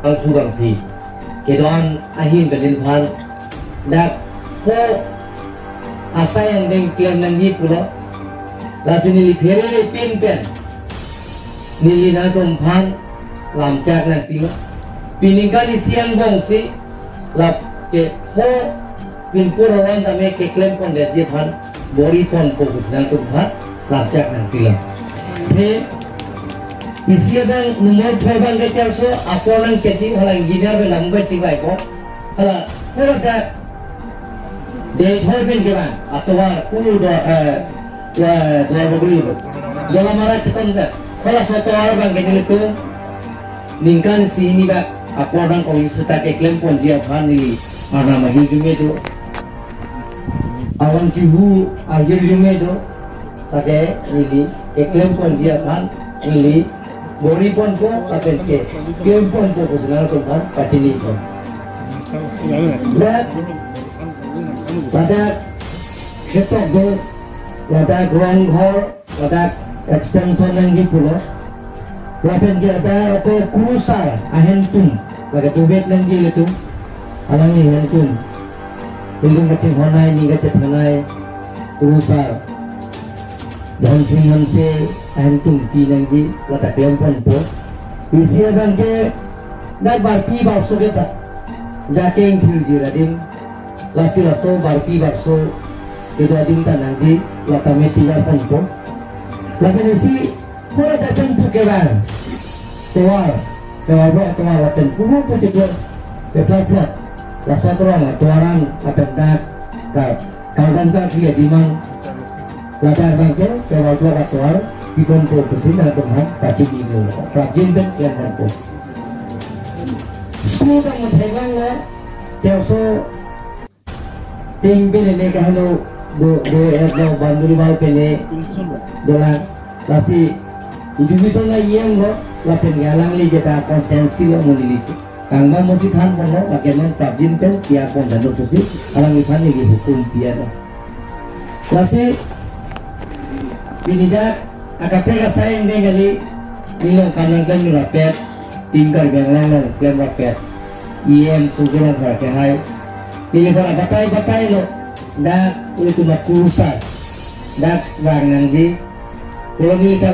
ang tugang pi kedoan ahin kadin phan dak ko asa yang deng kian nangi pulo lasini li phere pin pen nili na tom phan lam chak na pi piningkali siang bong si lap ke ho pin pura wan da me ke klem pon de je phan bori pon fokus na tom phan lam chak na pi he isia bang numor bang ke charso apolang cheti hala engineer be lambe chibai ko hala pura da de thoi ben ke ban atwa pu do do bogri jala mara chiton da hala soto ar bang ke tu ningkan sini ba apolang ko isata ke klem pon dia phan ni ana mahi jume do awan cibu akhir jume do take ini ke klem pon dia phan ini bori pon ko apen ke klem pon ko senang to phan pachini ko pada ketok go pada ground hall pada extension yang di pulau lapen ke ada apa cruiser ahentum pada tubet yang di itu alang ni ahentum ilung kecil honai ni kecil honai cruiser dan hanse ahentum pinang di letak kelempon po isi abang ke dah barpi bakso kita jaking filji radim lasi laso barpi bakso itu adim tanang di letak metiar pon po lapen isi pura datang pukeban tuar tuar lapen puhu pucekor beplak rasa terang tuaran apen dak kawan dak dia dimang ladar bangke tuar tuar ikon po kesin atau ham pasti dino rajin dan kian mampu semua kamu tegang lo jauh tinggal ini kalau do bandul bal pene dolan lasi itu bisa na yang lo lapen galang li jeta konsensi lo mulilitu kangma mesti kan pono lakenon rajin kan dia pon dan dosi alang ikan ini hukum piano lasi pinida akapera sayang deh kali nilong kanan kan rapet tinggal benglang klaim rapet iem sugulan pakai hai ini pada batai lo dak itu nak kurusan dak wang nanti kalau kita